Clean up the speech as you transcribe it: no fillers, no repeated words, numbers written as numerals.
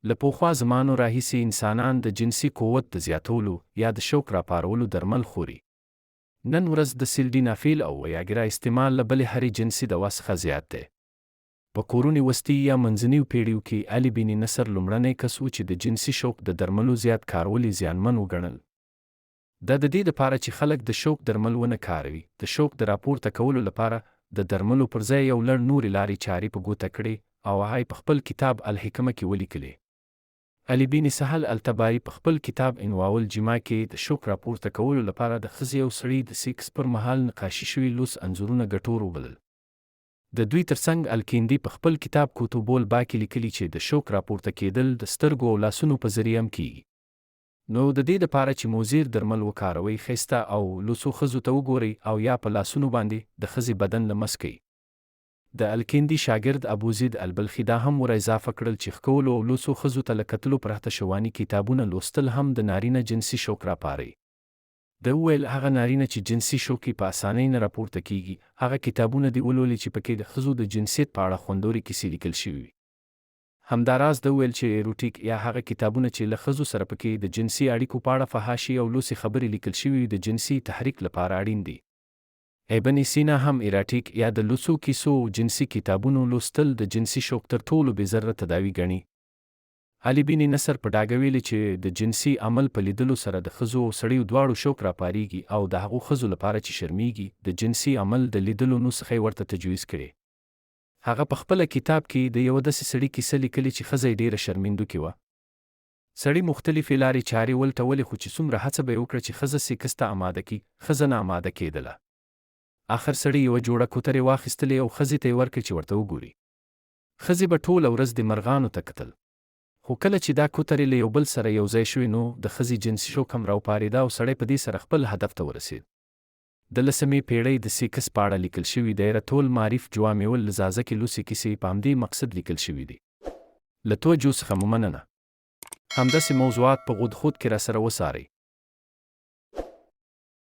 له پخوا زمانو راهیسې انسانان د جنسي قوت د زیاتولو یا د شوق راپارولو درمل خوري. نن ورځ د سلډینافیل او ویاګرا استعمال له بلې هرې جنسي دوا څخه زیات دی. په قرون وسطي یا منځنیو پیړیو کې علي بن نصر لومړنی کس و چې د جنسي شوق د درملو زیات کارول یې زیانمن وګڼل. دا د دې لپاره چې خلک د شوق درمل ونه کاروي، د شوق د راپورته کولو لپاره د درملو پر ځای یو لړ نورې لارې چارې په ګوته کړې او هغه په خپل کتاب الحکمه کې ولیکلې. علي بن سهل التباري په خپل کتاب انواع الجماع کې د شوق راپورته کولو لپاره د ښځې او سړي د سیکس پر مهال نقاشي شوي لوس انځورونه ګټور وبلل. د دوی ترڅنګ الکندي په خپل کتاب کتب الباء کې لیکلي چې د شوق راپورته کېدل د سترګو او لاسونو په ذریعه هم کیږي. نو د دې لپاره چې مضر درمل وکاروئ، ښایسته او لوسو ښځو ته وګورئ او یا په لاسونو باندې د ښځې بدن لمس کړئ. د الکندي شاګرد ابوزید البلخي دا هم ور اضافه کړل چې ښکلو او لوسو ښځو ته له کتلو پرته شواني کتابونه لوستل هم د نارینه جنسي شوق راپاري. د وویل هغه نارینه چې جنسي شوق په اسانۍ نه راپورته کیږي، هغه کتابونه دې ولولي چې پکې د ښځو د جنسیت په اړه خوندورې کیسې لیکل شوي وي. همداراز د وویل چې ایروټیک یا هغه کتابونه چې له ښځو سره پکې د جنسي اړیکو په اړه فحاشي او لوسې خبرې لیکل شوي د جنسي تحریک لپاره اړین دي. ابن سینا هم ایراټیک یا د لوسو کیسو او جنسي کتابونو لوستل د جنسي شوق تر ټولو بې ضرره تداوی ګڼي. علي بن نصر په ډاګه ویلي چې د جنسي عمل په لیدلو سره د ښځو او سړیو دواړو شوق راپاریږي او د هغو ښځو لپاره چې شرمیږي د جنسي عمل د لیدلو نسخه یې ورته تجویز کړي. هغه په خپل کتاب کې د یو داسې سړي کیسه لیکلې چې ښځه یې ډېره شرمندوکې وه. سړي مختلفې لارې چارې ولټولې خو چې څومره هڅه به یې وکړه چې ښځه سیکس ته اماده کړي، ښځه نه اماده کېدله. آخر سړي یوه جوړه کوترې واخیستلې او ښځې ته یې ورکړې چې ورته وګوري. ښځې به ټوله ورځ د مرغانو ته کتل، خو کله چې دا کوترې له یو بل سره یو ځای شوې نو د ښځې جنسي شوق هم راوپارېده او سړی په دې سره خپل هدف ته ورسېد. د 10مې پیړۍ د سیکس په اړه لیکل شوي دایره ټول معرف جوامع اللذاذه کې لوسې کیسې په همدې مقصد لیکل شوي دي. له توجه څخه مو مننه. همداسې موضوعات په غود خود کې راسره وڅارئ.